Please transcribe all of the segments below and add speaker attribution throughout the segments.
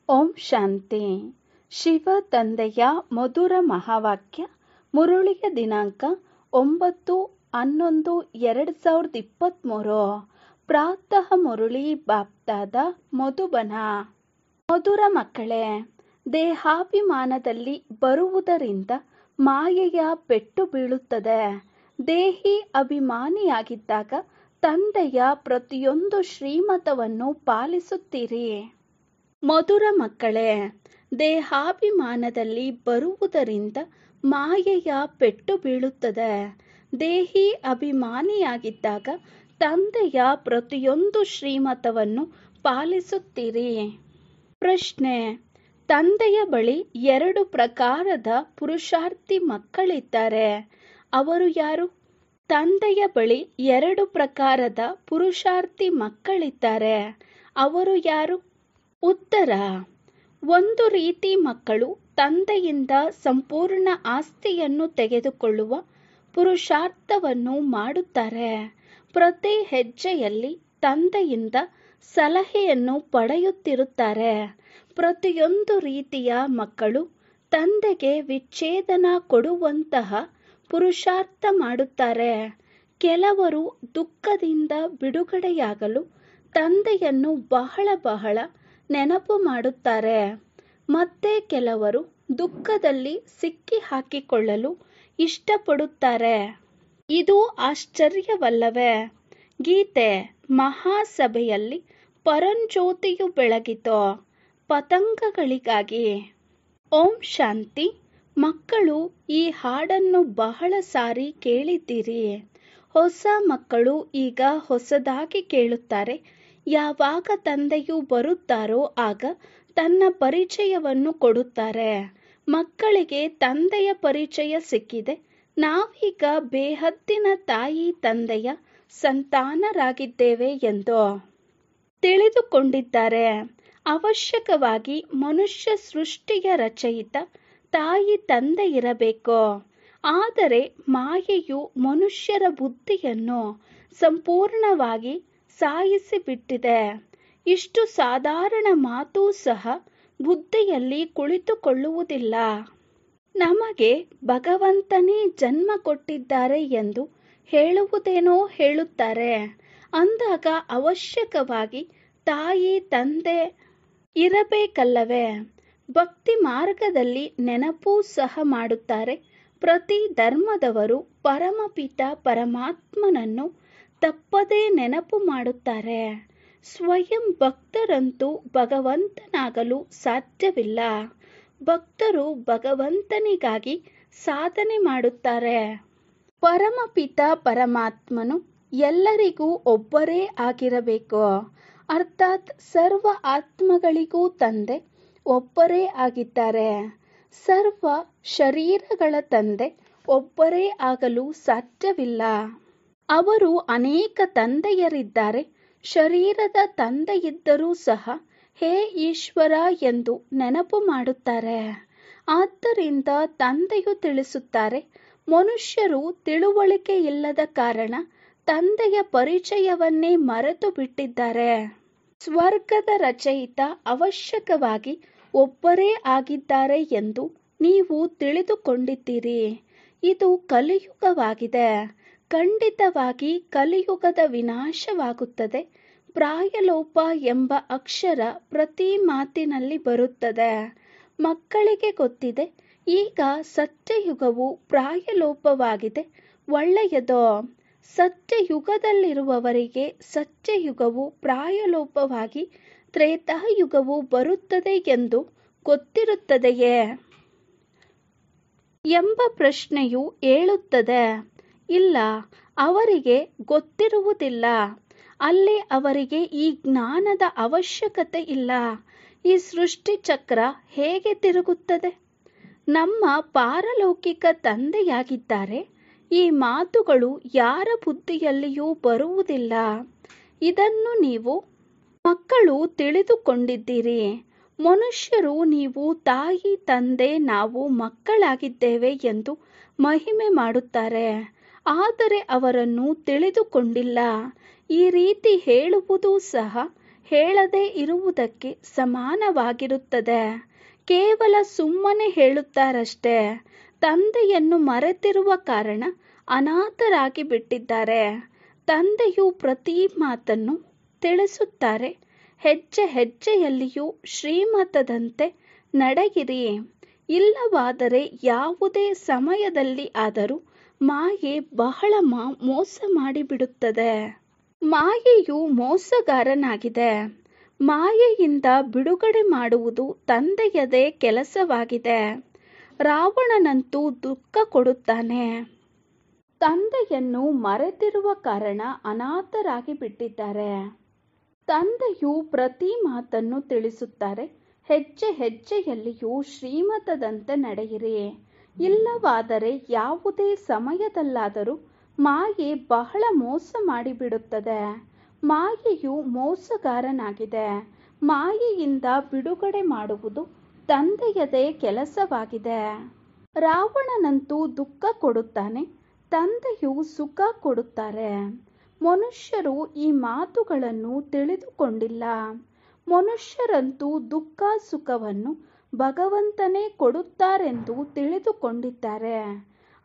Speaker 1: ಓಂ ಶಾಂತಿ. ಶಿವ ತಂದೆಯ ಮಧುರ ಮಹಾವಾಕ್ಯ. ಮುರುಳಿಯ ದಿನಾಂಕ 9/11/2023. ಪ್ರಾತಃ ಮುರುಳಿ ಬಾಪ್ತಾದ ಮಧುಬನ. ಮಧುರ ಮಕ್ಕಳೇ, ದೇಹಾಭಿಮಾನದಲ್ಲಿ ಬರುವುದರಿಂದ ಮಾಯೆಯ ಪೆಟ್ಟು ಬೀಳುತ್ತದೆ. ದೇಹಿ ಅಭಿಮಾನಿಯಾಗಿದ್ದಾಗ ತಂದೆಯ ಪ್ರತಿಯೊಂದು ಶ್ರೀಮತವನ್ನು ಪಾಲಿಸುತ್ತೀರಿ. ಮಧುರ ಮಕ್ಕಳೇ, ದೇಹಾಭಿಮಾನದಲ್ಲಿ ಬರುವುದರಿಂದ ಮಾಯೆಯ ಪೆಟ್ಟು ಬೀಳುತ್ತದೆ. ದೇಹಿ ಅಭಿಮಾನಿಯಾಗಿದ್ದಾಗ ತಂದೆಯ ಪ್ರತಿಯೊಂದು ಶ್ರೀಮತವನ್ನು ಪಾಲಿಸುತ್ತೀರಿ. ಪ್ರಶ್ನೆ: ತಂದೆಯ ಬಳಿ 2 ಪ್ರಕಾರದ ಪುರುಷಾರ್ಥಿ ಮಕ್ಕಳಿದ್ದಾರೆ. ಅವರು ಯಾರು? ತಂದೆಯ ಬಳಿ 2 ಪ್ರಕಾರದ ಪುರುಷಾರ್ಥಿ ಮಕ್ಕಳಿದ್ದಾರೆ. ಅವರು ಯಾರು? ಉತ್ತರ: ಒಂದು ರೀತಿ ಮಕ್ಕಳು ತಂದೆಯಿಂದ ಸಂಪೂರ್ಣ ಆಸ್ತಿಯನ್ನು ತೆಗೆದುಕೊಳ್ಳುವ ಪುರುಷಾರ್ಥವನ್ನು ಮಾಡುತ್ತಾರೆ. ಪ್ರತಿ ಹೆಜ್ಜೆಯಲ್ಲಿ ತಂದೆಯಿಂದ ಸಲಹೆಯನ್ನು ಪಡೆಯುತ್ತಿರುತ್ತಾರೆ. ಪ್ರತಿಯೊಂದು ರೀತಿಯ ಮಕ್ಕಳು ತಂದೆಗೆ ವಿಚ್ಛೇದನ ಕೊಡುವಂತಹ ಪುರುಷಾರ್ಥ ಮಾಡುತ್ತಾರೆ. ಕೆಲವರು ದುಃಖದಿಂದ ಬಿಡುಗಡೆಯಾಗಲು ತಂದೆಯನ್ನು ಬಹಳ ನೆನಪು ಮಾಡುತ್ತಾರೆ. ಮತ್ತೆ ಕೆಲವರು ದುಃಖದಲ್ಲಿ ಸಿಕ್ಕಿ ಹಾಕಿಕೊಳ್ಳಲು ಇಷ್ಟಪಡುತ್ತಾರೆ. ಇದು ಆಶ್ಚರ್ಯವಲ್ಲವೇ? ಗೀತೆ: ಮಹಾಸಭೆಯಲ್ಲಿ ಪರಂಜ್ಯೋತಿಯು ಬೆಳಗಿತೋ ಪತಂಗಗಳಿಗಾಗಿ. ಓಂ ಶಾಂತಿ. ಮಕ್ಕಳು ಈ ಹಾಡನ್ನು ಬಹಳ ಸಾರಿ ಕೇಳಿದ್ದೀರಿ. ಹೊಸ ಮಕ್ಕಳು ಈಗ ಹೊಸದಾಗಿ ಕೇಳುತ್ತಾರೆ. ಯಾವಾಗ ತಂದೆಯು ಬರುತ್ತಾರೋ ಆಗ ತನ್ನ ಪರಿಚಯವನ್ನು ಕೊಡುತ್ತಾರೆ. ಮಕ್ಕಳಿಗೆ ತಂದೆಯ ಪರಿಚಯ ಸಿಕ್ಕಿದೆ. ನಾವೀಗ ಬೇಹದ್ದಿನ ತಾಯಿ ತಂದೆಯ ಸಂತಾನರಾಗಿದ್ದೇವೆ ಎಂದು ತಿಳಿದುಕೊಂಡಿದ್ದಾರೆ. ಅವಶ್ಯಕವಾಗಿ ಮನುಷ್ಯ ಸೃಷ್ಟಿಯ ರಚಯಿತ ತಾಯಿ ತಂದೆ ಇರಬೇಕು. ಆದರೆ ಮಾಯೆಯು ಮನುಷ್ಯರ ಬುದ್ಧಿಯನ್ನು ಸಂಪೂರ್ಣವಾಗಿ ಸಾಯಿಸಿಬಿಟ್ಟಿದೆ. ಇಷ್ಟು ಸಾಧಾರಣ ಮಾತು ಸಹ ಬುದ್ಧಿಯಲ್ಲಿ ಕುಳಿತುಕೊಳ್ಳುವುದಿಲ್ಲ. ನಮಗೆ ಭಗವಂತನೇ ಜನ್ಮ ಕೊಟ್ಟಿದ್ದಾರೆ ಎಂದು ಹೇಳುವುದೇನೋ ಹೇಳುತ್ತಾರೆ. ಅಂದಾಗ ಅವಶ್ಯಕವಾಗಿ ತಾಯಿ ತಂದೆ ಇರಬೇಕಲ್ಲವೇ? ಭಕ್ತಿ ಮಾರ್ಗದಲ್ಲಿ ನೆನಪೂ ಸಹ ಮಾಡುತ್ತಾರೆ. ಪ್ರತಿ ಧರ್ಮದವರು ಪರಮಪಿತ ಪರಮಾತ್ಮನನ್ನು ತಪ್ಪದೇ ನೆನಪು ಮಾಡುತ್ತಾರೆ. ಸ್ವಯಂ ಭಕ್ತರಂತೂ ಭಗವಂತನಾಗಲು ಸಾಧ್ಯವಿಲ್ಲ. ಭಕ್ತರು ಭಗವಂತನಿಗಾಗಿ ಸಾಧನೆ ಮಾಡುತ್ತಾರೆ. ಪರಮಪಿತ ಪರಮಾತ್ಮನು ಎಲ್ಲರಿಗೂ ಒಬ್ಬರೇ ಆಗಿರಬೇಕು. ಅರ್ಥಾತ್ ಸರ್ವ ಆತ್ಮಗಳಿಗೂ ತಂದೆ ಒಬ್ಬರೇ ಆಗಿದ್ದಾರೆ. ಸರ್ವ ಶರೀರಗಳ ತಂದೆ ಒಬ್ಬರೇ ಆಗಲು ಸಾಧ್ಯವಿಲ್ಲ. ಅವರು ಅನೇಕ ತಂದೆಯರಿದ್ದಾರೆ. ಶರೀರದ ತಂದೆಯಿದ್ದರೂ ಸಹ ಹೇ ಈಶ್ವರ ಎಂದು ನೆನಪು ಮಾಡುತ್ತಾರೆ. ಆದ್ದರಿಂದ ತಂದೆಯು ತಿಳಿಸುತ್ತಾರೆ, ಮನುಷ್ಯರು ತಿಳುವಳಿಕೆ ಇಲ್ಲದ ಕಾರಣ ತಂದೆಯ ಪರಿಚಯವನ್ನೇ ಮರೆತು ಬಿಟ್ಟಿದ್ದಾರೆ. ಸ್ವರ್ಗದ ರಚಯಿತ ಅವಶ್ಯಕವಾಗಿ ಒಬ್ಬರೇ ಆಗಿದ್ದಾರೆ ಎಂದು ನೀವು ತಿಳಿದುಕೊಂಡಿದ್ದೀರಿ. ಇದು ಕಲಿಯುಗವಾಗಿದೆ. ಖಂಡಿತವಾಗಿ ಕಲಿಯುಗದ ವಿನಾಶವಾಗುತ್ತದೆ. ಪ್ರಾಯಲೋಪ ಎಂಬ ಅಕ್ಷರ ಪ್ರತಿ ಮಾತಿನಲ್ಲಿ ಬರುತ್ತದೆ. ಮಕ್ಕಳಿಗೆ ಗೊತ್ತಿದೆ, ಈಗ ಸತ್ಯಯುಗವು ಪ್ರಾಯಲೋಪವಾಗಿದೆ. ಒಳ್ಳೆಯದೋ? ಸತ್ಯಯುಗದಲ್ಲಿರುವವರಿಗೆ ಸತ್ಯಯುಗವು ಪ್ರಾಯಲೋಪವಾಗಿ ತ್ರೇತಾಯುಗವು ಬರುತ್ತದೆ ಎಂದು ಗೊತ್ತಿರುತ್ತದೆಯೇ ಎಂಬ ಪ್ರಶ್ನೆಯು ಏಳುತ್ತದೆ. ಇಲ್ಲ, ಅವರಿಗೆ ಗೊತ್ತಿರುವುದಿಲ್ಲ. ಅಲ್ಲಿ ಅವರಿಗೆ ಈ ಜ್ಞಾನದ ಅವಶ್ಯಕತೆ ಇಲ್ಲ. ಈ ಸೃಷ್ಟಿ ಚಕ್ರ ಹೇಗೆ ತಿರುಗುತ್ತದೆ? ನಮ್ಮ ಪಾರಲೌಕಿಕ ತಂದೆಯಾಗಿದ್ದಾರೆ. ಈ ಮಾತುಗಳು ಯಾರ ಬುದ್ಧಿಯಲ್ಲಿಯೂ ಬರುವುದಿಲ್ಲ. ಇದನ್ನು ನೀವು ಮಕ್ಕಳು ತಿಳಿದುಕೊಂಡಿದ್ದೀರಿ. ಮನುಷ್ಯರು ನೀವು ತಾಯಿ ತಂದೆ ನಾವು ಮಕ್ಕಳಾಗಿದ್ದೇವೆ ಎಂದು ಮಹಿಮೆ ಮಾಡುತ್ತಾರೆ. ಆದರೆ ಅವರನ್ನು ತಿಳಿದುಕೊಂಡಿಲ್ಲ. ಈ ರೀತಿ ಹೇಳುವುದು ಸಹ ಹೇಳದೇ ಇರುವುದಕ್ಕೆ ಸಮಾನವಾಗಿರುತ್ತದೆ. ಕೇವಲ ಸುಮ್ಮನೆ ಹೇಳುತ್ತಾರಷ್ಟೇ. ತಂದೆಯನ್ನು ಮರೆತಿರುವ ಕಾರಣ ಅನಾಥರಾಗಿ ಬಿಟ್ಟಿದ್ದಾರೆ. ತಂದೆಯು ಪ್ರತಿ ಮಾತನ್ನು ತಿಳಿಸುತ್ತಾರೆ. ಹೆಜ್ಜೆ ಹೆಜ್ಜೆಯಲ್ಲಿಯೂ ಶ್ರೀಮತದಂತೆ ನಡೆಯಿರಿ. ಇಲ್ಲವಾದರೆ ಯಾವುದೇ ಸಮಯದಲ್ಲಿ ಆದರೂ ಮಾಯೆ ಬಹಳ ಮೋಸ ಮಾಡಿಬಿಡುತ್ತದೆ. ಮಾಯೆಯು ಮೋಸಗಾರನಾಗಿದೆ. ಮಾಯೆಯಿಂದ ಬಿಡುಗಡೆ ಮಾಡುವುದು ತಂದೆಯದೇ ಕೆಲಸವಾಗಿದೆ. ರಾವಣನಂತೂ ದುಃಖ ಕೊಡುತ್ತಾನೆ. ತಂದೆಯನ್ನು ಮರೆತಿರುವ ಕಾರಣ ಅನಾಥರಾಗಿ ಬಿಟ್ಟಿದ್ದಾರೆ. ತಂದೆಯು ಪ್ರತಿ ಮಾತನ್ನು ತಿಳಿಸುತ್ತಾರೆ. ಹೆಜ್ಜೆ ಹೆಜ್ಜೆಯಲ್ಲಿಯೂ ಶ್ರೀಮತದಂತೆ ನಡೆಯಿರಿ. ಇಲ್ಲವಾದರೆ ಯಾವುದೇ ಸಮಯದಲ್ಲಾದರೂ ಮಾಯೆ ಬಹಳ ಮೋಸ ಮಾಡಿಬಿಡುತ್ತದೆ. ಮಾಯೆಯು ಮೋಸಗಾರನಾಗಿದೆ. ಮಾಯೆಯಿಂದ ಬಿಡುಗಡೆ ಮಾಡುವುದು ತಂದೆಯದೇ ಕೆಲಸವಾಗಿದೆ. ರಾವಣನಂತೂ ದುಃಖ ಕೊಡುತ್ತಾನೆ. ತಂದೆಯು ಸುಖ ಕೊಡುತ್ತಾರೆ. ಮನುಷ್ಯರು ಈ ಮಾತುಗಳನ್ನು ತಿಳಿದುಕೊಂಡಿಲ್ಲ. ಮನುಷ್ಯರಂತೂ ದುಃಖ ಸುಖವನ್ನು ಭಗವಂತನೇ ಕೊಡುತ್ತಾರೆಂದು ತಿಳಿದುಕೊಂಡಿದ್ದಾರೆ.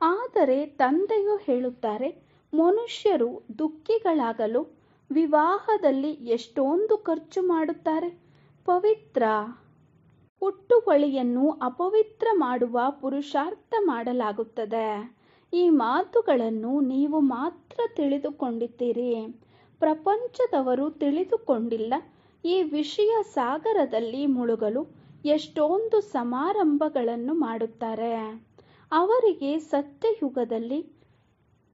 Speaker 1: ಆದರೆ ತಂದೆಯು ಹೇಳುತ್ತಾರೆ, ಮನುಷ್ಯರು ದುಃಖಿಗಳಾಗಲು ವಿವಾಹದಲ್ಲಿ ಎಷ್ಟೊಂದು ಖರ್ಚು ಮಾಡುತ್ತಾರೆ. ಪವಿತ್ರ ಹುಟ್ಟುವಳಿಯನ್ನು ಅಪವಿತ್ರ ಮಾಡುವ ಪುರುಷಾರ್ಥ ಮಾಡಲಾಗುತ್ತದೆ. ಈ ಮಾತುಗಳನ್ನು ನೀವು ಮಾತ್ರ ತಿಳಿದುಕೊಂಡಿದ್ದೀರಿ. ಪ್ರಪಂಚದವರು ತಿಳಿದುಕೊಂಡಿಲ್ಲ. ಈ ವಿಷಯ ಸಾಗರದಲ್ಲಿ ಮುಳುಗಲು ಎಷ್ಟೊಂದು ಸಮಾರಂಭಗಳನ್ನು ಮಾಡುತ್ತಾರೆ. ಅವರಿಗೆ ಸತ್ಯಯುಗದಲ್ಲಿ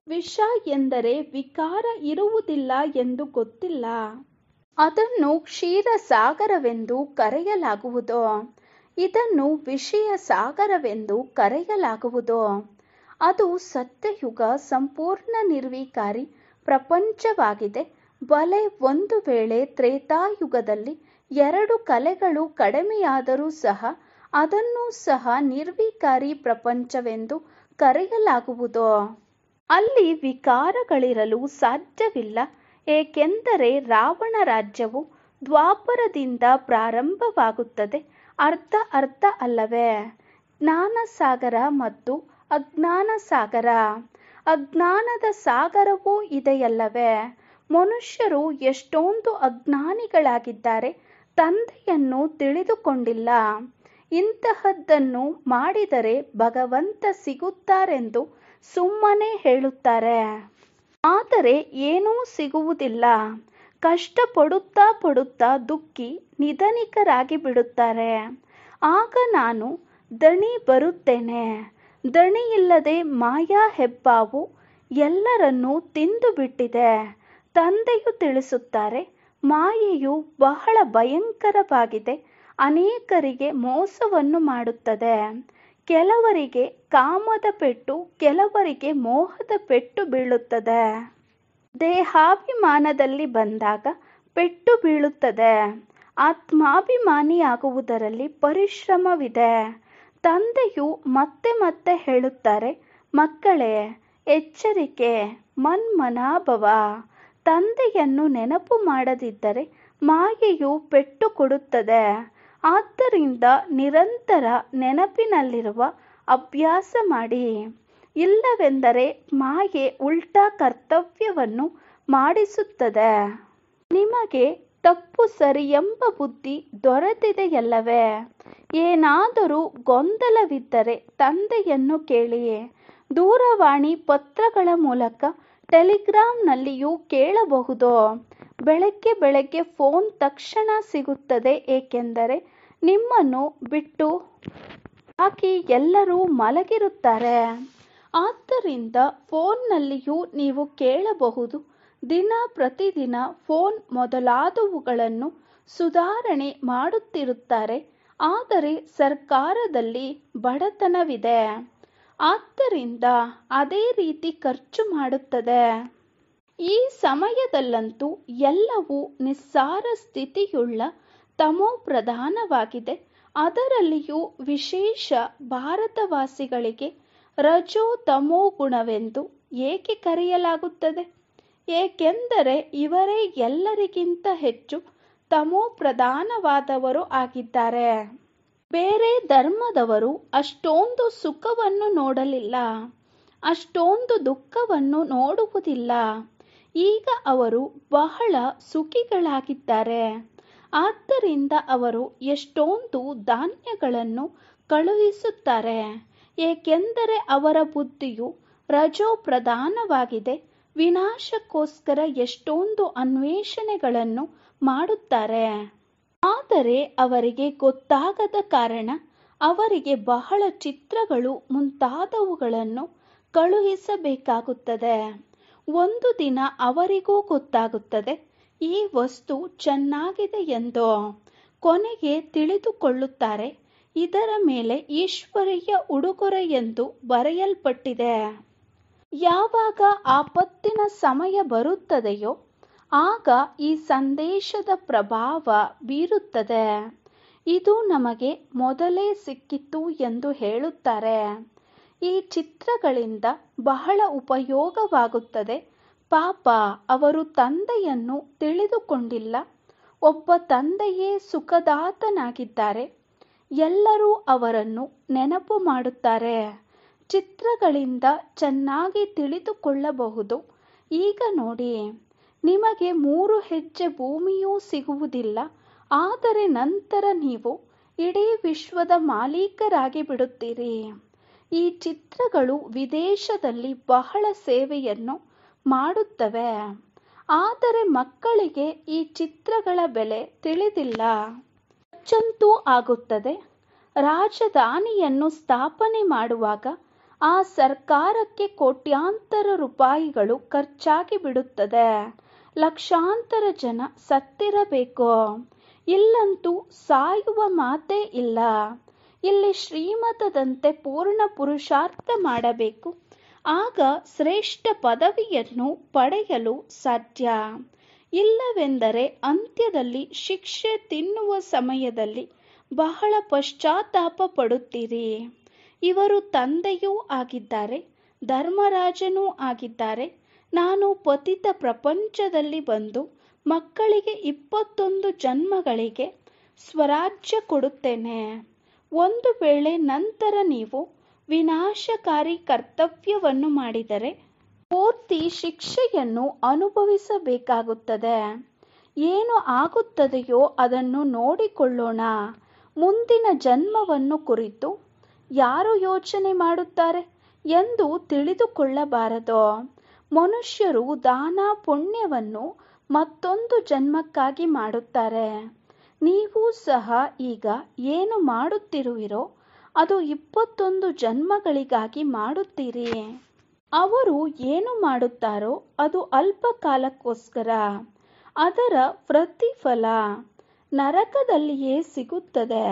Speaker 1: ವಿಷ ಎಂದರೆ ವಿಕಾರ ಇರುವುದಿಲ್ಲ ಎಂದು ಗೊತ್ತಿಲ್ಲ. ಅದನ್ನು ಕ್ಷೀರ ಸಾಗರವೆಂದು ಕರೆಯಲಾಗುವುದು. ಇದನ್ನು ವಿಷಯ ಸಾಗರವೆಂದು ಕರೆಯಲಾಗುವುದು. ಅದು ಸತ್ಯಯುಗ ಸಂಪೂರ್ಣ ನಿರ್ವಿಕಾರಿ ಪ್ರಪಂಚವಾಗಿದೆ. ಬಲೆ ಒಂದು ವೇಳೆ ತ್ರೇತಾಯುಗದಲ್ಲಿ 2 ಕಲೆಗಳು ಕಡಿಮೆಯಾದರೂ ಸಹ ಅದನ್ನು ಸಹ ನಿರ್ವಿಕಾರಿ ಪ್ರಪಂಚವೆಂದು ಕರೆಯಲಾಗುವುದು. ಅಲ್ಲಿ ವಿಕಾರಗಳಿರಲು ಸಾಧ್ಯವಿಲ್ಲ. ಏಕೆಂದರೆ ರಾವಣ ರಾಜ್ಯವು ದ್ವಾಪರದಿಂದ ಪ್ರಾರಂಭವಾಗುತ್ತದೆ. ಅರ್ಧ ಅಲ್ಲವೇ? ಜ್ಞಾನಸಾಗರ ಮತ್ತು ಅಜ್ಞಾನ ಸಾಗರ. ಅಜ್ಞಾನದ ಸಾಗರವೂ ಇದೆಯಲ್ಲವೇ? ಮನುಷ್ಯರು ಎಷ್ಟೊಂದು ಅಜ್ಞಾನಿಗಳಾಗಿದ್ದಾರೆ. ತಂದೆಯನ್ನು ತಿಳಿದುಕೊಂಡಿಲ್ಲ. ಇಂತಹದ್ದನ್ನು ಮಾಡಿದರೆ ಭಗವಂತ ಸಿಗುತ್ತಾರೆಂದು ಸುಮ್ಮನೆ ಹೇಳುತ್ತಾರೆ. ಆದರೆ ಏನೂ ಸಿಗುವುದಿಲ್ಲ. ಕಷ್ಟಪಡುತ್ತಾ ಪಡುತ್ತಾ ದುಃಖಿ ನಿಧನಿಕರಾಗಿ ಬಿಡುತ್ತಾರೆ. ಆಗ ನಾನು ದಣಿ ಬರುತ್ತೇನೆ. ದಣಿಯಿಲ್ಲದೆ ಮಾಯಾ ಹೆಬ್ಬಾವು ಎಲ್ಲರನ್ನೂ ತಿಂದು ಬಿಟ್ಟಿದೆ. ತಂದೆಯು ತಿಳಿಸುತ್ತಾರೆ, ಮಾಯೆಯು ಬಹಳ ಭಯಂಕರವಾಗಿದೆ. ಅನೇಕರಿಗೆ ಮೋಸವನ್ನು ಮಾಡುತ್ತದೆ. ಕೆಲವರಿಗೆ ಕಾಮದ ಪೆಟ್ಟು, ಕೆಲವರಿಗೆ ಮೋಹದ ಪೆಟ್ಟು ಬೀಳುತ್ತದೆ. ದೇಹಾಭಿಮಾನದಲ್ಲಿ ಬಂದಾಗ ಪೆಟ್ಟು ಬೀಳುತ್ತದೆ. ಆತ್ಮಾಭಿಮಾನಿಯಾಗುವುದರಲ್ಲಿ ಪರಿಶ್ರಮವಿದೆ. ತಂದೆಯು ಮತ್ತೆ ಮತ್ತೆ ಹೇಳುತ್ತಾರೆ, ಮಕ್ಕಳೇ ಎಚ್ಚರಿಕೆ, ಮನ್ಮನಾಭವ. ತಂದೆಯನ್ನು ನೆನಪು ಮಾಡದಿದ್ದರೆ ಮಾಯೆಯು ಪೆಟ್ಟು ಕೊಡುತ್ತದೆ. ಆದ್ದರಿಂದ ನಿರಂತರ ನೆನಪಿನಲ್ಲಿರುವ ಅಭ್ಯಾಸ ಮಾಡಿ. ಇಲ್ಲವೆಂದರೆ ಮಾಯೆ ಉಲ್ಟಾ ಕರ್ತವ್ಯವನ್ನು ಮಾಡಿಸುತ್ತದೆ. ನಿಮಗೆ ತಪ್ಪು ಸರಿ ಎಂಬ ಬುದ್ಧಿ ದೊರೆತಿದೆಯಲ್ಲವೇ? ಏನಾದರೂ ಗೊಂದಲವಿದ್ದರೆ ತಂದೆಯನ್ನು ಕೇಳಿ. ದೂರವಾಣಿ ಪತ್ರಗಳ ಮೂಲಕ ಟೆಲಿಗ್ರಾಂನಲ್ಲಿಯೂ ಕೇಳಬಹುದು. ಬೆಳಗ್ಗೆ ಫೋನ್ ತಕ್ಷಣ ಸಿಗುತ್ತದೆ. ಏಕೆಂದರೆ ನಿಮ್ಮನ್ನು ಬಿಟ್ಟು ಬಾಕಿ ಎಲ್ಲರೂ ಮಲಗಿರುತ್ತಾರೆ. ಆದ್ದರಿಂದ ಫೋನ್ನಲ್ಲಿಯೂ ನೀವು ಕೇಳಬಹುದು. ಪ್ರತಿದಿನ ಫೋನ್ ಮೊದಲಾದವುಗಳನ್ನು ಸುಧಾರಣೆ ಮಾಡುತ್ತಿರುತ್ತಾರೆ. ಆದರೆ ಸರ್ಕಾರದಲ್ಲಿ ಬಡತನವಿದೆ. ಆದ್ದರಿಂದ ಅದೇ ರೀತಿ ಖರ್ಚು ಮಾಡುತ್ತದೆ. ಈ ಸಮಯದಲ್ಲಂತೂ ಎಲ್ಲವೂ ನಿಸ್ಸಾರ ಸ್ಥಿತಿಯುಳ್ಳ ತಮೋ ಪ್ರಧಾನವಾಗಿದೆ. ಅದರಲ್ಲಿಯೂ ವಿಶೇಷ ಭಾರತವಾಸಿಗಳಿಗೆ ರಜೋ ತಮೋ ಗುಣವೆಂದು ಏಕೆ ಕರೆಯಲಾಗುತ್ತದೆ? ಏಕೆಂದರೆ ಇವರೇ ಎಲ್ಲರಿಗಿಂತ ಹೆಚ್ಚು ತಮೋ ಪ್ರಧಾನವಾದವರು ಆಗಿದ್ದಾರೆ. ಬೇರೆ ಧರ್ಮದವರು ಅಷ್ಟೊಂದು ಸುಖವನ್ನು ನೋಡಲಿಲ್ಲ, ಅಷ್ಟೊಂದು ದುಃಖವನ್ನು ನೋಡುವುದಿಲ್ಲ. ಈಗ ಅವರು ಬಹಳ ಸುಖಿಗಳಾಗಿದ್ದಾರೆ. ಆದ್ದರಿಂದ ಅವರು ಎಷ್ಟೊಂದು ಧಾನ್ಯಗಳನ್ನು ಕಳುಹಿಸುತ್ತಾರೆ, ಏಕೆಂದರೆ ಅವರ ಬುದ್ಧಿಯು ರಜೋ ಪ್ರಧಾನವಾಗಿದೆ. ವಿನಾಶಕ್ಕೋಸ್ಕರ ಎಷ್ಟೊಂದು ಅನ್ವೇಷಣೆಗಳನ್ನು ಮಾಡುತ್ತಾರೆ. ಆದರೆ ಅವರಿಗೆ ಗೊತ್ತಾಗದ ಕಾರಣ ಅವರಿಗೆ ಬಹಳ ಚಿತ್ರಗಳು ಮುಂತಾದವುಗಳನ್ನು ಕಳುಹಿಸಬೇಕಾಗುತ್ತದೆ. ಒಂದು ದಿನ ಅವರಿಗೂ ಗೊತ್ತಾಗುತ್ತದೆ ಈ ವಸ್ತು ಚೆನ್ನಾಗಿದೆ ಎಂದು. ಕೊನೆಗೆ ತಿಳಿದುಕೊಳ್ಳುತ್ತಾರೆ ಇದರ ಮೇಲೆ ಈಶ್ವರೀಯ ಉಡುಗೊರೆ ಎಂದು ಬರೆಯಲ್ಪಟ್ಟಿದೆ. ಯಾವಾಗ ಆಪತ್ತಿನ ಸಮಯ ಬರುತ್ತದೆಯೋ ಆಗ ಈ ಸಂದೇಶದ ಪ್ರಭಾವ ಬೀರುತ್ತದೆ. ಇದು ನಮಗೆ ಮೊದಲೇ ಸಿಕ್ಕಿತು ಎಂದು ಹೇಳುತ್ತಾರೆ. ಈ ಚಿತ್ರಗಳಿಂದ ಬಹಳ ಉಪಯೋಗವಾಗುತ್ತದೆ. ಪಾಪ ಅವರು ತಂದೆಯನ್ನು ತಿಳಿದುಕೊಂಡಿಲ್ಲ. ಒಬ್ಬ ತಂದೆಯೇ ಸುಖದಾತನಾಗಿದ್ದಾರೆ. ಎಲ್ಲರೂ ಅವರನ್ನು ನೆನಪು ಮಾಡುತ್ತಾರೆ. ಚಿತ್ರಗಳಿಂದ ಚೆನ್ನಾಗಿ ತಿಳಿದುಕೊಳ್ಳಬಹುದು. ಈಗ ನೋಡಿ, ನಿಮಗೆ 3 ಹೆಜ್ಜೆ ಭೂಮಿಯೂ ಸಿಗುವುದಿಲ್ಲ. ಆದರೆ ನಂತರ ನೀವು ಇಡೀ ವಿಶ್ವದ ಮಾಲೀಕರಾಗಿ ಬಿಡುತ್ತೀರಿ. ಈ ಚಿತ್ರಗಳು ವಿದೇಶದಲ್ಲಿ ಬಹಳ ಸೇವೆಯನ್ನು ಮಾಡುತ್ತವೆ. ಆದರೆ ಮಕ್ಕಳಿಗೆ ಈ ಚಿತ್ರಗಳ ಬೆಲೆ ತಿಳಿದಿಲ್ಲ. ಖರ್ಚಂತೂ ಆಗುತ್ತದೆ. ರಾಜಧಾನಿಯನ್ನು ಸ್ಥಾಪನೆ ಮಾಡುವಾಗ ಆ ಸರ್ಕಾರಕ್ಕೆ ಕೋಟ್ಯಾಂತರ ರೂಪಾಯಿಗಳು ಖರ್ಚಾಗಿ ಬಿಡುತ್ತದೆ. ಲಕ್ಷಾಂತರ ಜನ ಸತ್ತಿರಬೇಕು. ಇಲ್ಲಂತೂ ಸಾಯುವ ಮಾತೇ ಇಲ್ಲ. ಇಲ್ಲಿ ಶ್ರೀಮತದಂತೆ ಪೂರ್ಣ ಪುರುಷಾರ್ಥ ಮಾಡಬೇಕು. ಆಗ ಶ್ರೇಷ್ಠ ಪದವಿಯನ್ನು ಪಡೆಯಲು ಸಾಧ್ಯ. ಇಲ್ಲವೆಂದರೆ ಅಂತ್ಯದಲ್ಲಿ ಶಿಕ್ಷೆ ತಿನ್ನುವ ಸಮಯದಲ್ಲಿ ಬಹಳ ಪಶ್ಚಾತ್ತಾಪ ಪಡುತ್ತೀರಿ. ಇವರು ತಂದೆಯೂ ಆಗಿದ್ದಾರೆ, ಧರ್ಮರಾಜನೂ ಆಗಿದ್ದಾರೆ. ನಾನು ಪತಿತ ಪ್ರಪಂಚದಲ್ಲಿ ಬಂದು ಮಕ್ಕಳಿಗೆ 21 ಜನ್ಮಗಳಿಗೆ ಸ್ವರಾಜ್ಯ ಕೊಡುತ್ತೇನೆ. ಒಂದು ವೇಳೆ ನಂತರ ನೀವು ವಿನಾಶಕಾರಿ ಕರ್ತವ್ಯವನ್ನು ಮಾಡಿದರೆ ಪೂರ್ತಿ ಶಿಕ್ಷೆಯನ್ನು ಅನುಭವಿಸಬೇಕಾಗುತ್ತದೆ. ಏನು ಆಗುತ್ತದೆಯೋ ಅದನ್ನು ನೋಡಿಕೊಳ್ಳೋಣ. ಮುಂದಿನ ಜನ್ಮವನ್ನು ಕುರಿತು ಯಾರು ಯೋಚನೆ ಮಾಡುತ್ತಾರೆ ಎಂದು ತಿಳಿದುಕೊಳ್ಳಬಾರದು. ಮನುಷ್ಯರು ದಾನ ಪುಣ್ಯವನ್ನು ಮತ್ತೊಂದು ಜನ್ಮಕ್ಕಾಗಿ ಮಾಡುತ್ತಾರೆ. ನೀವು ಸಹ ಈಗ ಏನು ಮಾಡುತ್ತಿರುವಿರೋ ಅದು 21 ಜನ್ಮಗಳಿಗಾಗಿ ಮಾಡುತ್ತೀರಿ. ಅವರು ಏನು ಮಾಡುತ್ತಾರೋ ಅದು ಅಲ್ಪ ಕಾಲಕ್ಕೋಸ್ಕರ. ಅದರ ಪ್ರತಿಫಲ ನರಕದಲ್ಲಿಯೇ ಸಿಗುತ್ತದೆ.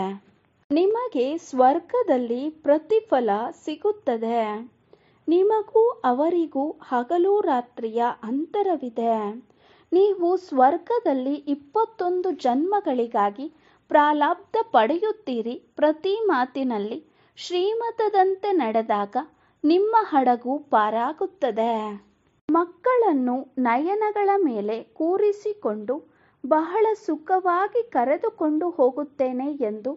Speaker 1: ನಿಮಗೆ ಸ್ವರ್ಗದಲ್ಲಿ ಪ್ರತಿಫಲ ಸಿಗುತ್ತದೆ. ನಿಮಗೂ ಅವರಿಗೂ ಹಗಲು ರಾತ್ರಿಯ ಅಂತರವಿದೆ. ನೀವು ಸ್ವರ್ಗದಲ್ಲಿ 21 ಜನ್ಮಗಳಿಗಾಗಿ ಪ್ರಾರಬ್ಧ ಪಡೆಯುತ್ತೀರಿ. ಪ್ರತಿ ಮಾತಿನಲ್ಲಿ ಶ್ರೀಮತದಂತೆ ನಡೆದಾಗ ನಿಮ್ಮ ಹಡಗು ಪಾರಾಗುತ್ತದೆ. ಮಕ್ಕಳನ್ನು ನಯನಗಳ ಮೇಲೆ ಕೂರಿಸಿಕೊಂಡು ಬಹಳ ಸುಖವಾಗಿ ಕರೆದುಕೊಂಡು ಹೋಗುತ್ತೇನೆ ಎಂದು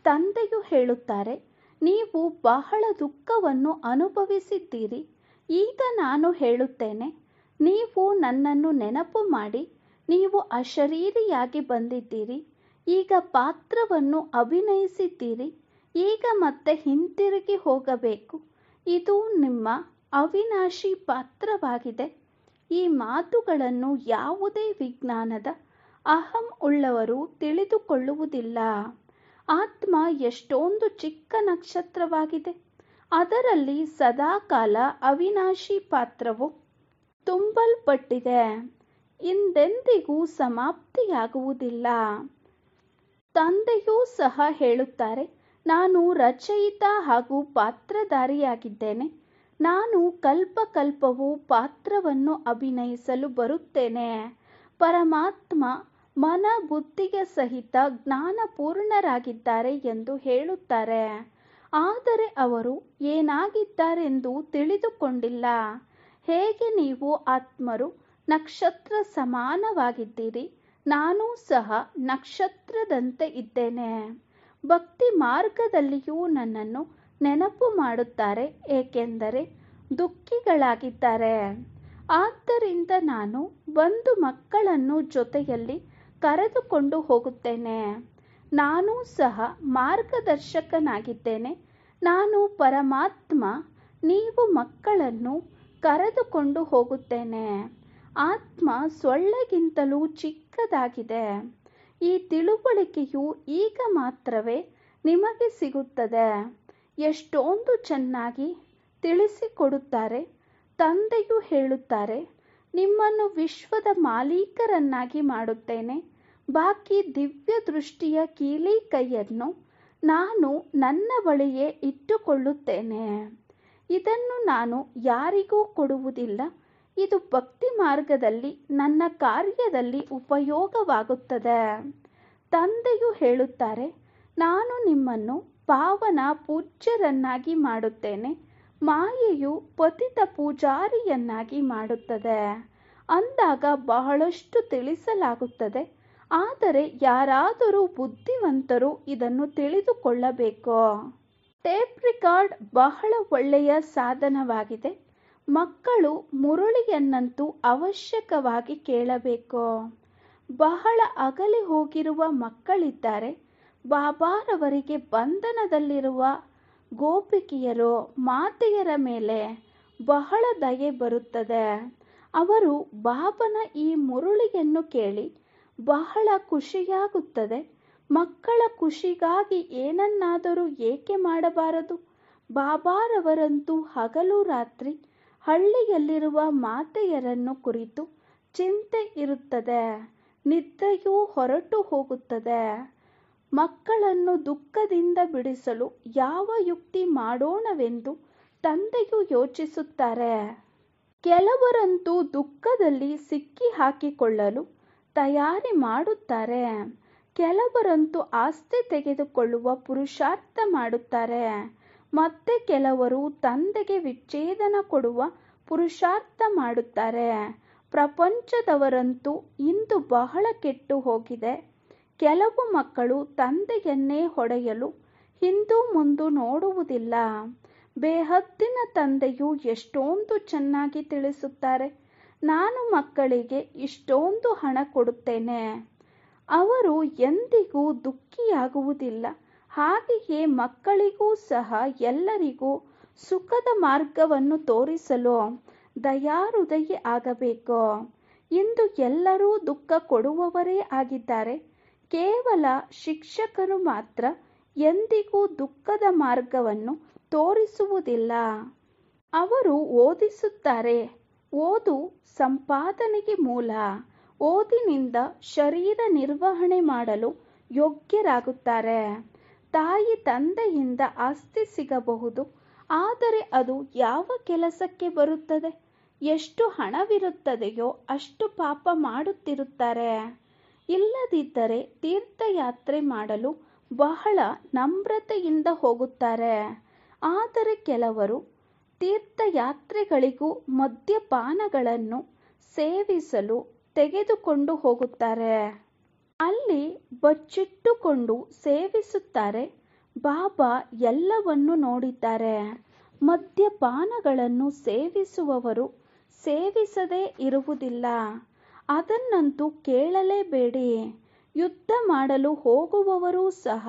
Speaker 1: ತಂದೆಯು ಹೇಳುತ್ತಾರೆ. ನೀವು ಬಹಳ ದುಃಖವನ್ನು ಅನುಭವಿಸಿದ್ದೀರಿ. ಈಗ ನಾನು ಹೇಳುತ್ತೇನೆ, ನೀವು ನನ್ನನ್ನು ನೆನಪು ಮಾಡಿ. ನೀವು ಅಶರೀರಿಯಾಗಿ ಬಂದಿದ್ದೀರಿ. ಈಗ ಪಾತ್ರವನ್ನು ಅಭಿನಯಿಸಿದ್ದೀರಿ. ಈಗ ಮತ್ತೆ ಹಿಂತಿರುಗಿ ಹೋಗಬೇಕು. ಇದು ನಿಮ್ಮ ಅವಿನಾಶಿ ಪಾತ್ರವಾಗಿದೆ. ಈ ಮಾತುಗಳನ್ನು ಯಾವುದೇ ವಿಜ್ಞಾನದ ಅಹಂ ಉಳ್ಳವರು ತಿಳಿದುಕೊಳ್ಳುವುದಿಲ್ಲ. ಆತ್ಮ ಎಷ್ಟೊಂದು ಚಿಕ್ಕ ನಕ್ಷತ್ರವಾಗಿದೆ. ಅದರಲ್ಲಿ ಸದಾಕಾಲ ಅವಿನಾಶಿ ಪಾತ್ರವು ತುಂಬಲ್ಪಟ್ಟಿದೆ. ಇಂದೆಂದಿಗೂ ಸಮಾಪ್ತಿಯಾಗುವುದಿಲ್ಲ. ತಂದೆಯೂ ಸಹ ಹೇಳುತ್ತಾರೆ, ನಾನು ರಚಯಿತ ಹಾಗೂ ಪಾತ್ರಧಾರಿಯಾಗಿದ್ದೇನೆ. ನಾನು ಕಲ್ಪಕಲ್ಪವೂ ಪಾತ್ರವನ್ನು ಅಭಿನಯಿಸಲು ಬರುತ್ತೇನೆ. ಪರಮಾತ್ಮ ಮನ ಬುದ್ಧಿಗೆ ಸಹಿತ ಜ್ಞಾನಪೂರ್ಣರಾಗಿದ್ದಾರೆ ಎಂದು ಹೇಳುತ್ತಾರೆ. ಆದರೆ ಅವರು ಏನಾಗಿದ್ದಾರೆಂದು ತಿಳಿದುಕೊಂಡಿಲ್ಲ. ಹೇಗೆ ನೀವು ಆತ್ಮರು ನಕ್ಷತ್ರ ಸಮಾನವಾಗಿದ್ದೀರಿ, ನಾನೂ ಸಹ ನಕ್ಷತ್ರದಂತೆ ಇದ್ದೇನೆ. ಭಕ್ತಿ ಮಾರ್ಗದಲ್ಲಿಯೂ ನನ್ನನ್ನು ನೆನಪು ಮಾಡುತ್ತಾರೆ, ಏಕೆಂದರೆ ದುಃಖಿಗಳಾಗಿದ್ದಾರೆ. ಆದ್ದರಿಂದ ನಾನು ಬಂಧು ಮಕ್ಕಳನ್ನು ಜೊತೆಯಲ್ಲಿ ಕರೆದುಕೊಂಡು ಹೋಗುತ್ತೇನೆ. ನಾನೂ ಸಹ ಮಾರ್ಗದರ್ಶಕನಾಗಿದ್ದೇನೆ. ನಾನು ಪರಮಾತ್ಮ. ನೀವು ಮಕ್ಕಳನ್ನು ಕರೆದುಕೊಂಡು ಹೋಗುತ್ತೇನೆ. ಆತ್ಮ ಸೊಳ್ಳೆಗಿಂತಲೂ ಚಿಕ್ಕದಾಗಿದೆ. ಈ ತಿಳುವಳಿಕೆಯು ಈಗ ಮಾತ್ರವೇ ನಿಮಗೆ ಸಿಗುತ್ತದೆ. ಎಷ್ಟೊಂದು ಚೆನ್ನಾಗಿ ತಿಳಿಸಿಕೊಡುತ್ತಾರೆ. ತಂದೆಯು ಹೇಳುತ್ತಾರೆ, ನಿಮ್ಮನ್ನು ವಿಶ್ವದ ಮಾಲೀಕರನ್ನಾಗಿ ಮಾಡುತ್ತೇನೆ. ಬಾಕಿ ದಿವ್ಯ ದೃಷ್ಟಿಯ ಕೀಲಿ ಕೈಯನ್ನು ನಾನು ನನ್ನ ಬಳಿಯೇ ಇಟ್ಟುಕೊಳ್ಳುತ್ತೇನೆ. ಇದನ್ನು ನಾನು ಯಾರಿಗೂ ಕೊಡುವುದಿಲ್ಲ. ಇದು ಭಕ್ತಿ ಮಾರ್ಗದಲ್ಲಿ ನನ್ನ ಕಾರ್ಯದಲ್ಲಿ ಉಪಯೋಗವಾಗುತ್ತದೆ. ತಂದೆಯು ಹೇಳುತ್ತಾರೆ, ನಾನು ನಿಮ್ಮನ್ನು ಪಾವನ ಪೂಜ್ಯರನ್ನಾಗಿ ಮಾಡುತ್ತೇನೆ. ಮಾಯೆಯು ಪತಿತ ಪೂಜಾರಿಯನ್ನಾಗಿ ಮಾಡುತ್ತದೆ. ಅಂದಾಗ ಬಹಳಷ್ಟು ತಿಳಿಸಲಾಗುತ್ತದೆ. ಆದರೆ ಯಾರಾದರೂ ಬುದ್ಧಿವಂತರು ಇದನ್ನು ತಿಳಿದುಕೊಳ್ಳಬೇಕು. ಟೇಪ್ ರೆಕಾರ್ಡ್ ಬಹಳ ಒಳ್ಳೆಯ ಸಾಧನವಾಗಿದೆ. ಮಕ್ಕಳು ಮುರಳಿಯನ್ನಂತೂ ಅವಶ್ಯಕವಾಗಿ ಕೇಳಬೇಕು. ಬಹಳ ಅಗಲಿ ಹೋಗಿರುವ ಮಕ್ಕಳಿದ್ದಾರೆ. ಬಾಬಾರವರಿಗೆ ಬಂಧನದಲ್ಲಿರುವ ಗೋಪಿಕೆಯರು ಮಾತೆಯರ ಮೇಲೆ ಬಹಳ ದಯೆ ಬರುತ್ತದೆ. ಅವರು ಬಾಬನ ಈ ಮುರುಳಿಯನ್ನು ಕೇಳಿ ಬಹಳ ಖುಷಿಯಾಗುತ್ತದೆ. ಮಕ್ಕಳ ಖುಷಿಗಾಗಿ ಏನನ್ನಾದರೂ ಏಕೆ ಮಾಡಬಾರದು? ಬಾಬಾರವರಂತೂ ಹಗಲು ರಾತ್ರಿ ಹಳ್ಳಿಯಲ್ಲಿರುವ ಮಾತೆಯರನ್ನು ಕುರಿತು ಚಿಂತೆ ಇರುತ್ತದೆ. ನಿದ್ರೆಯೂ ಹೊರಟು ಹೋಗುತ್ತದೆ. ಮಕ್ಕಳನ್ನು ದುಃಖದಿಂದ ಬಿಡಿಸಲು ಯಾವ ಯುಕ್ತಿ ಮಾಡೋಣವೆಂದು ತಂದೆಯು ಯೋಚಿಸುತ್ತಾರೆ. ಕೆಲವರಂತೂ ದುಃಖದಲ್ಲಿ ಸಿಕ್ಕಿ ಹಾಕಿಕೊಳ್ಳಲು ತಯಾರಿ ಮಾಡುತ್ತಾರೆ. ಕೆಲವರಂತೂ ಆಸ್ತಿ ತೆಗೆದುಕೊಳ್ಳುವ ಪುರುಷಾರ್ಥ ಮಾಡುತ್ತಾರೆ. ಮತ್ತೆ ಕೆಲವರು ತಂದೆಗೆ ವಿಚ್ಛೇದನ ಕೊಡುವ ಪುರುಷಾರ್ಥ ಮಾಡುತ್ತಾರೆ. ಪ್ರಪಂಚದವರಂತೂ ಇಂದು ಬಹಳ ಕೆಟ್ಟು ಹೋಗಿದೆ. ಕೆಲವು ಮಕ್ಕಳು ತಂದೆಯನ್ನೇ ಹೊಡೆಯಲು ಹಿಂದು ಮುಂದು ನೋಡುವುದಿಲ್ಲ. ಬೇಹದ್ದಿನ ತಂದೆಯು ಎಷ್ಟೊಂದು ಚೆನ್ನಾಗಿ ತಿಳಿಸುತ್ತಾರೆ. ನಾನು ಮಕ್ಕಳಿಗೆ ಇಷ್ಟೊಂದು ಹಣ ಕೊಡುತ್ತೇನೆ. ಅವರು ಎಂದಿಗೂ ದುಃಖಿಯಾಗುವುದಿಲ್ಲ. ಹಾಗೆಯೇ ಮಕ್ಕಳಿಗೂ ಸಹ ಎಲ್ಲರಿಗೂ ಸುಖದ ಮಾರ್ಗವನ್ನು ತೋರಿಸಲು ದಯಾಹೃದಯಿ ಆಗಬೇಕು. ಇಂದು ಎಲ್ಲರೂ ದುಃಖ ಕೊಡುವವರೇ ಆಗಿದ್ದಾರೆ. ಕೇವಲ ಶಿಕ್ಷಕರು ಮಾತ್ರ ಎಂದಿಗೂ ದುಃಖದ ಮಾರ್ಗವನ್ನು ತೋರಿಸುವುದಿಲ್ಲ. ಅವರು ಓದಿಸುತ್ತಾರೆ. ಓದು ಸಂಪಾದನೆಗೆ ಮೂಲ. ಓದಿನಿಂದ ಶರೀರ ನಿರ್ವಹಣೆ ಮಾಡಲು ಯೋಗ್ಯರಾಗುತ್ತಾರೆ. ತಾಯಿ ತಂದೆಯಿಂದ ಆಸ್ತಿ ಸಿಗಬಹುದು. ಆದರೆ ಅದು ಯಾವ ಕೆಲಸಕ್ಕೆ ಬರುತ್ತದೆ? ಎಷ್ಟು ಹಣವಿರುತ್ತದೆಯೋ ಅಷ್ಟು ಪಾಪ ಮಾಡುತ್ತಿರುತ್ತಾರೆ. ಇಲ್ಲದಿದ್ದರೆ ತೀರ್ಥಯಾತ್ರೆ ಮಾಡಲು ಬಹಳ ನಮ್ರತೆಯಿಂದ ಹೋಗುತ್ತಾರೆ. ಆದರೆ ಕೆಲವರು ತೀರ್ಥಯಾತ್ರೆಗಳಿಗೂ ಮದ್ಯಪಾನಗಳನ್ನು ಸೇವಿಸಲು ತೆಗೆದುಕೊಂಡು ಹೋಗುತ್ತಾರೆ. ಅಲ್ಲಿ ಬಚ್ಚಿಟ್ಟುಕೊಂಡು ಸೇವಿಸುತ್ತಾರೆ. ಬಾಬಾ ಎಲ್ಲವನ್ನೂ ನೋಡಿದ್ದಾರೆ. ಮದ್ಯಪಾನಗಳನ್ನು ಸೇವಿಸುವವರು ಸೇವಿಸದೇ ಇರುವುದಿಲ್ಲ. ಅದನ್ನಂತೂ ಕೇಳಲೇಬೇಡಿ. ಯುದ್ಧ ಮಾಡಲು ಹೋಗುವವರೂ ಸಹ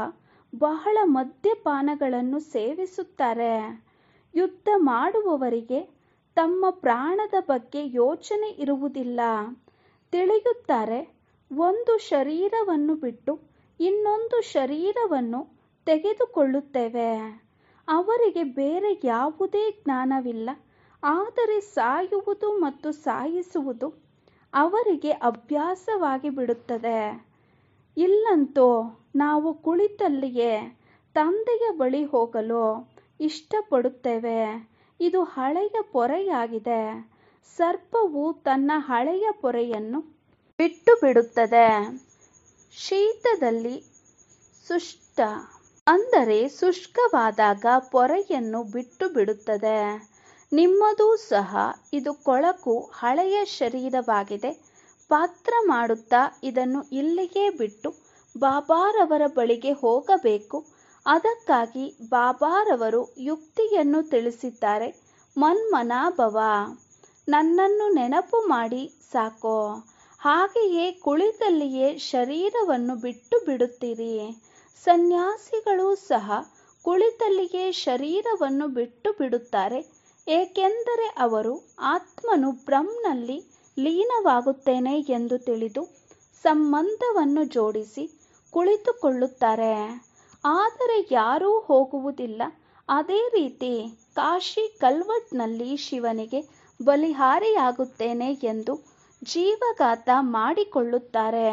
Speaker 1: ಬಹಳ ಮದ್ಯಪಾನಗಳನ್ನು ಸೇವಿಸುತ್ತಾರೆ. ಯುದ್ಧ ಮಾಡುವವರಿಗೆ ತಮ್ಮ ಪ್ರಾಣದ ಬಗ್ಗೆ ಯೋಚನೆ ಇರುವುದಿಲ್ಲ. ತಿಳಿಯುತ್ತಾರೆ, ಒಂದು ಶರೀರವನ್ನು ಬಿಟ್ಟು ಇನ್ನೊಂದು ಶರೀರವನ್ನು ತೆಗೆದುಕೊಳ್ಳುತ್ತೇವೆ. ಅವರಿಗೆ ಬೇರೆ ಯಾವುದೇ ಜ್ಞಾನವಿಲ್ಲ. ಆದರೆ ಸಾಯುವುದು ಮತ್ತು ಸಾಯಿಸುವುದು ಅವರಿಗೆ ಅಭ್ಯಾಸವಾಗಿ ಬಿಡುತ್ತದೆ. ಇಲ್ಲಂತೂ ನಾವು ಕುಳಿತಲ್ಲಿಯೇ ತಂದೆಯ ಬಳಿ ಹೋಗಲು ಇಷ್ಟಪಡುತ್ತೇವೆ. ಇದು ಹಳೆಯ ಪೊರೆಯಾಗಿದೆ. ಸರ್ಪವು ತನ್ನ ಹಳೆಯ ಪೊರೆಯನ್ನು ಬಿಟ್ಟು ಬಿಡುತ್ತದೆ. ಶೀತದಲ್ಲಿ ಶುಷ್ಕ ಅಂದರೆ ಶುಷ್ಕವಾದಾಗ ಪೊರೆಯನ್ನು ಬಿಟ್ಟು ಬಿಡುತ್ತದೆ. ನಿಮ್ಮದೂ ಸಹ ಇದು ಕೊಳಕು ಹಳೆಯ ಶರೀರವಾಗಿದೆ. ಪಾತ್ರ ಮಾಡುತ್ತಾ ಇದನ್ನು ಇಲ್ಲಿಗೆ ಬಿಟ್ಟು ಬಾಬಾರವರ ಬಳಿಗೆ ಹೋಗಬೇಕು. ಅದಕ್ಕಾಗಿ ಬಾಬಾರವರು ಯುಕ್ತಿಯನ್ನು ತಿಳಿಸಿದ್ದಾರೆ. ಮನ್ಮನಾಭವ, ನನ್ನನ್ನು ನೆನಪು ಮಾಡಿ ಸಾಕೋ. ಹಾಗೆಯೇ ಕುಳಿತಲ್ಲಿಯೇ ಶರೀರವನ್ನು ಬಿಟ್ಟು ಬಿಡುತ್ತೀರಿ. ಸನ್ಯಾಸಿಗಳು ಸಹ ಕುಳಿತಲ್ಲಿಯೇ ಶರೀರವನ್ನು ಬಿಟ್ಟು ಬಿಡುತ್ತಾರೆ. ಏಕೆಂದರೆ ಅವರು ಆತ್ಮನು ಬ್ರಹ್ಮನಲ್ಲಿ ಲೀನವಾಗುತ್ತೇನೆ ಎಂದು ತಿಳಿದು ಸಂಬಂಧವನ್ನು ಜೋಡಿಸಿ ಕುಳಿತುಕೊಳ್ಳುತ್ತಾರೆ. ಆದರೆ ಯಾರೂ ಹೋಗುವುದಿಲ್ಲ. ಅದೇ ರೀತಿ ಕಾಶಿ ಕಲ್ವಟ್ನಲ್ಲಿ ಶಿವನಿಗೆ ಬಲಿಹಾರಿಯಾಗುತ್ತೇನೆ ಎಂದು ಜೀವಘಾತ ಮಾಡಿಕೊಳ್ಳುತ್ತಾರೆ.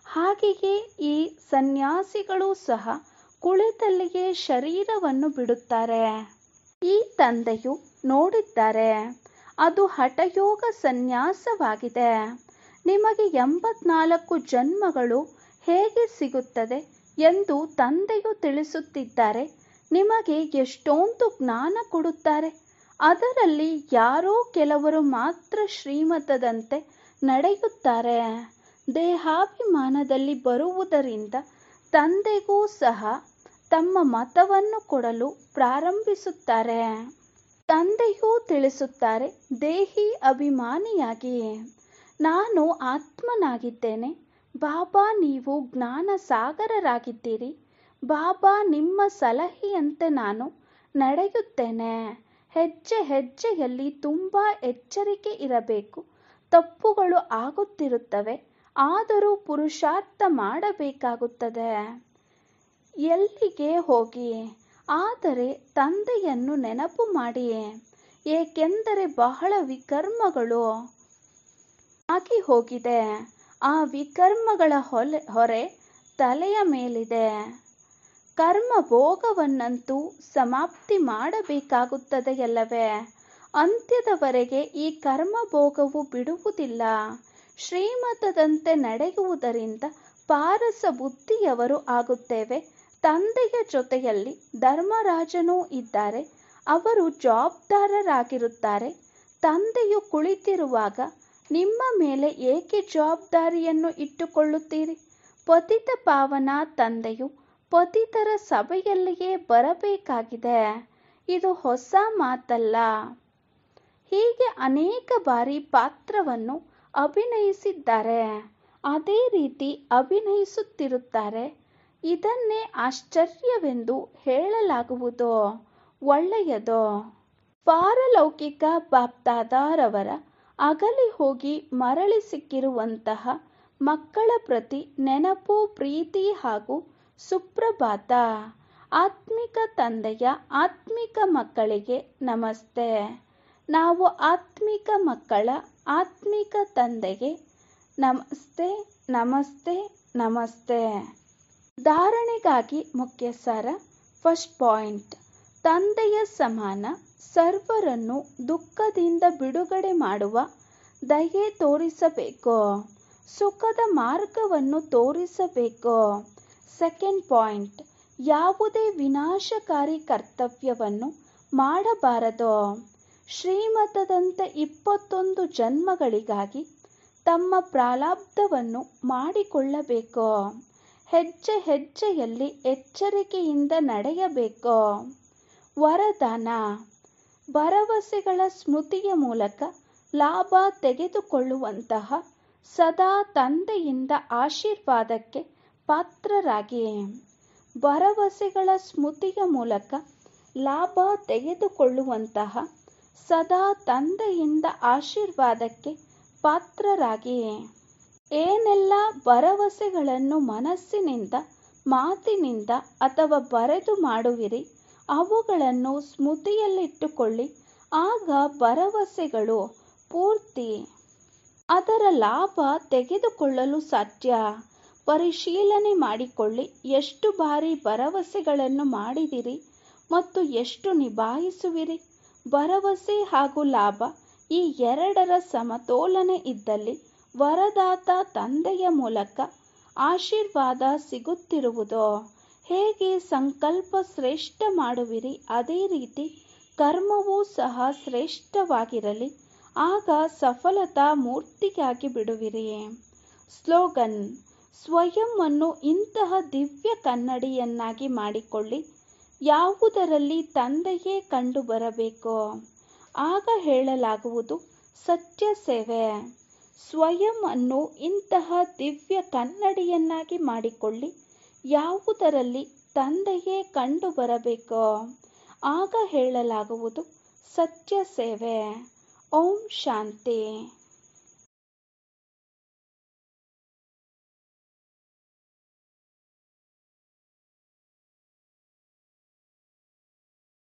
Speaker 1: ಹಾಗೆಯೇ ಈ ಸನ್ಯಾಸಿಗಳು ಸಹ ಕುಳಿತಲ್ಲಿಯೇ ಶರೀರವನ್ನು ಬಿಡುತ್ತಾರೆ. ಈ ತಂದೆಯು ನೋಡಿದ್ದಾರೆ, ಅದು ಹಠಯೋಗ ಸನ್ಯಾಸವಾಗಿದೆ. ನಿಮಗೆ 84 ಜನ್ಮಗಳು ಹೇಗೆ ಸಿಗುತ್ತದೆ ಎಂದು ತಂದೆಯು ತಿಳಿಸುತ್ತಿದ್ದಾರೆ. ನಿಮಗೆ ಎಷ್ಟೊಂದು ಜ್ಞಾನ ಕೊಡುತ್ತಾರೆ. ಅದರಲ್ಲಿ ಯಾರೋ ಕೆಲವರು ಮಾತ್ರ ಶ್ರೀಮತದಂತೆ ನಡೆಯುತ್ತಾರೆ. ದೇಹಾಭಿಮಾನದಲ್ಲಿ ಬರುವುದರಿಂದ ತಂದೆಗೂ ಸಹ ತಮ್ಮ ಮತವನ್ನು ಕೊಡಲು ಪ್ರಾರಂಭಿಸುತ್ತಾರೆ. ತಂದೆಯೂ ತಿಳಿಸುತ್ತಾರೆ, ದೇಹಿ ಅಭಿಮಾನಿಯಾಗಿ ನಾನು ಆತ್ಮನಾಗಿದ್ದೇನೆ. ಬಾಬಾ, ನೀವು ಜ್ಞಾನ ಸಾಗರರಾಗಿದ್ದೀರಿ. ಬಾಬಾ, ನಿಮ್ಮ ಸಲಹೆಯಂತೆ ನಾನು ನಡೆಯುತ್ತೇನೆ. ಹೆಜ್ಜೆ ಹೆಜ್ಜೆಯಲ್ಲಿ ತುಂಬ ಎಚ್ಚರಿಕೆ ಇರಬೇಕು. ತಪ್ಪುಗಳು ಆಗುತ್ತಿರುತ್ತವೆ, ಆದರೂ ಪುರುಷಾರ್ಥ ಮಾಡಬೇಕಾಗುತ್ತದೆ. ಎಲ್ಲಿಗೆ ಹೋಗಿ, ಆದರೆ ತಂದೆಯನ್ನು ನೆನಪು ಮಾಡಿ. ಏಕೆಂದರೆ ಬಹಳ ವಿಕರ್ಮಗಳು ಆಗಿ ಹೋಗಿದೆ. ಆ ವಿಕರ್ಮಗಳ ಹೊರೆ ತಲೆಯ ಮೇಲಿದೆ. ಕರ್ಮ ಭೋಗವನ್ನಂತೂ ಸಮಾಪ್ತಿ ಮಾಡಬೇಕಾಗುತ್ತದೆಯಲ್ಲವೇ? ಅಂತ್ಯದವರೆಗೆ ಈ ಕರ್ಮ ಭೋಗವು ಬಿಡುವುದಿಲ್ಲ. ಶ್ರೀಮತದಂತೆ ನಡೆಯುವುದರಿಂದ ಪಾರಸ ಬುದ್ಧಿಯವರು ಆಗುತ್ತೇವೆ. ತಂದೆಯ ಜೊತೆಯಲ್ಲಿ ಧರ್ಮರಾಜನೂ ಇದ್ದಾರೆ. ಅವರು ಜವಾಬ್ದಾರರಾಗಿರುತ್ತಾರೆ. ತಂದೆಯು ಕುಳಿತಿರುವಾಗ ನಿಮ್ಮ ಮೇಲೆ ಏಕೆ ಜವಾಬ್ದಾರಿಯನ್ನು ಇಟ್ಟುಕೊಳ್ಳುತ್ತೀರಿ? ಪತಿತ ಪಾವನ ತಂದೆಯು ಪತಿತರ ಸಭೆಯಲ್ಲಿಯೇ ಬರಬೇಕಾಗಿದೆ. ಇದು ಹೊಸ ಮಾತಲ್ಲ. ಹೀಗೆ ಅನೇಕ ಬಾರಿ ಪಾತ್ರವನ್ನು ಅಭಿನಯಿಸಿದ್ದಾರೆ. ಅದೇ ರೀತಿ ಅಭಿನಯಿಸುತ್ತಿರುತ್ತಾರೆ. ಇದನ್ನೇ ಆಶ್ಚರ್ಯವೆಂದು ಹೇಳಲಾಗುವುದು. ಒಳ್ಳೆಯದು. ಪಾರಲೌಕಿಕ ಬಾಪ್ದಾದಾರವರ ಅಗಲಿ ಹೋಗಿ ಮರಳಿ ಸಿಕ್ಕಿರುವಂತಹ ಮಕ್ಕಳ ಪ್ರತಿ ನೆನಪು, ಪ್ರೀತಿ ಹಾಗೂ ಸುಪ್ರಭಾತ. ಆತ್ಮಿಕ ತಂದೆಯ ಆತ್ಮಿಕ ಮಕ್ಕಳಿಗೆ ನಮಸ್ತೆ. ನಾವು ಆತ್ಮಿಕ ಮಕ್ಕಳ ಆತ್ಮಿಕ ತಂದೆಗೆ ನಮಸ್ತೆ, ನಮಸ್ತೆ, ನಮಸ್ತೆ. ಧಾರಣೆಗಾಗಿ ಮುಖ್ಯ ಸಾರ. ಫಸ್ಟ್ ಪಾಯಿಂಟ್, ತಂದೆಯ ಸಮಾನ ಸರ್ವರನ್ನು ದುಃಖದಿಂದ ಬಿಡುಗಡೆ ಮಾಡುವ ದಯೆ ತೋರಿಸಬೇಕು. ಸುಖದ ಮಾರ್ಗವನ್ನು ತೋರಿಸಬೇಕು. ಸೆಕೆಂಡ್ ಪಾಯಿಂಟ್, ಯಾವುದೇ ವಿನಾಶಕಾರಿ ಕರ್ತವ್ಯವನ್ನು ಮಾಡಬಾರದು. ಶ್ರೀಮತದಂತೆ 21 ಜನ್ಮಗಳಿಗಾಗಿ ತಮ್ಮ ಪ್ರಾರಬ್ಧವನ್ನು ಮಾಡಿಕೊಳ್ಳಬೇಕು. ಹೆಜ್ಜೆ ಹೆಜ್ಜೆಯಲ್ಲಿ ಎಚ್ಚರಿಕೆಯಿಂದ ನಡೆಯಬೇಕು. ವರದಾನ: ಭರವಸೆಗಳ ಸ್ಮೃತಿಯ ಮೂಲಕ ಲಾಭ ತೆಗೆದುಕೊಳ್ಳುವಂತಹ ಸದಾ ತಂದೆಯಿಂದ ಆಶೀರ್ವಾದಕ್ಕೆ ಪಾತ್ರರಾಗಿ. ಭರವಸೆಗಳ ಸ್ಮೃತಿಯ ಮೂಲಕ ಲಾಭ ತೆಗೆದುಕೊಳ್ಳುವಂತಹ ಸದಾ ತಂದೆಯಿಂದ ಆಶೀರ್ವಾದಕ್ಕೆ ಪಾತ್ರರಾಗಿ. ಏನೆಲ್ಲ ಭರವಸೆಗಳನ್ನು ಮನಸ್ಸಿನಿಂದ, ಮಾತಿನಿಂದ ಅಥವಾ ಬರೆದು ಮಾಡುವಿರಿ ಅವುಗಳನ್ನು ಸ್ಮೃತಿಯಲ್ಲಿಟ್ಟುಕೊಳ್ಳಿ. ಆಗ ಭರವಸೆಗಳು ಪೂರ್ತಿ. ಅದರ ಲಾಭ ತೆಗೆದುಕೊಳ್ಳಲು ಸಾಧ್ಯ. ಪರಿಶೀಲನೆ ಮಾಡಿಕೊಳ್ಳಿ. ಎಷ್ಟು ಬಾರಿ ಭರವಸೆಗಳನ್ನು ಮಾಡಿದಿರಿ ಮತ್ತು ಎಷ್ಟು ನಿಭಾಯಿಸುವಿರಿ? ಭರವಸೆ ಹಾಗೂ ಲಾಭ ಈ ಎರಡರ ಸಮತೋಲನೆ ಇದ್ದಲ್ಲಿ ವರದಾತ ತಂದೆಯ ಮೂಲಕ ಆಶೀರ್ವಾದ ಸಿಗುತ್ತಿರುವುದು. ಹೇಗೆ ಸಂಕಲ್ಪ ಶ್ರೇಷ್ಠ ಮಾಡುವಿರಿ, ಅದೇ ರೀತಿ ಕರ್ಮವೂ ಸಹ ಶ್ರೇಷ್ಠವಾಗಿರಲಿ. ಆಗ ಸಫಲತಾ ಮೂರ್ತಿಯಾಗಿ ಬಿಡುವಿರಿ. ಸ್ಲೋಗನ್: ಸ್ವಯಂ ಅನ್ನು ಇಂತಹ ದಿವ್ಯ ಕನ್ನಡಿಯನ್ನಾಗಿ ಮಾಡಿಕೊಳ್ಳಿ, ಯಾವುದರಲ್ಲಿ ತಂದೆಯೇ ಕಂಡು ಬರಬೇಕೋ. ಆಗ ಹೇಳಲಾಗುವುದು ಸತ್ಯ ಸೇವೆ. ಸ್ವಯಂ ಅನ್ನು ಇಂತಹ ದಿವ್ಯ ಕನ್ನಡಿಯನ್ನಾಗಿ ಮಾಡಿಕೊಳ್ಳಿ, ಯಾವುದರಲ್ಲಿ ತಂದೆಯೇ ಕಂಡು ಬರಬೇಕೋ. ಆಗ ಹೇಳಲಾಗುವುದು ಸತ್ಯ ಸೇವೆ. ಓಂ ಶಾಂತಿ.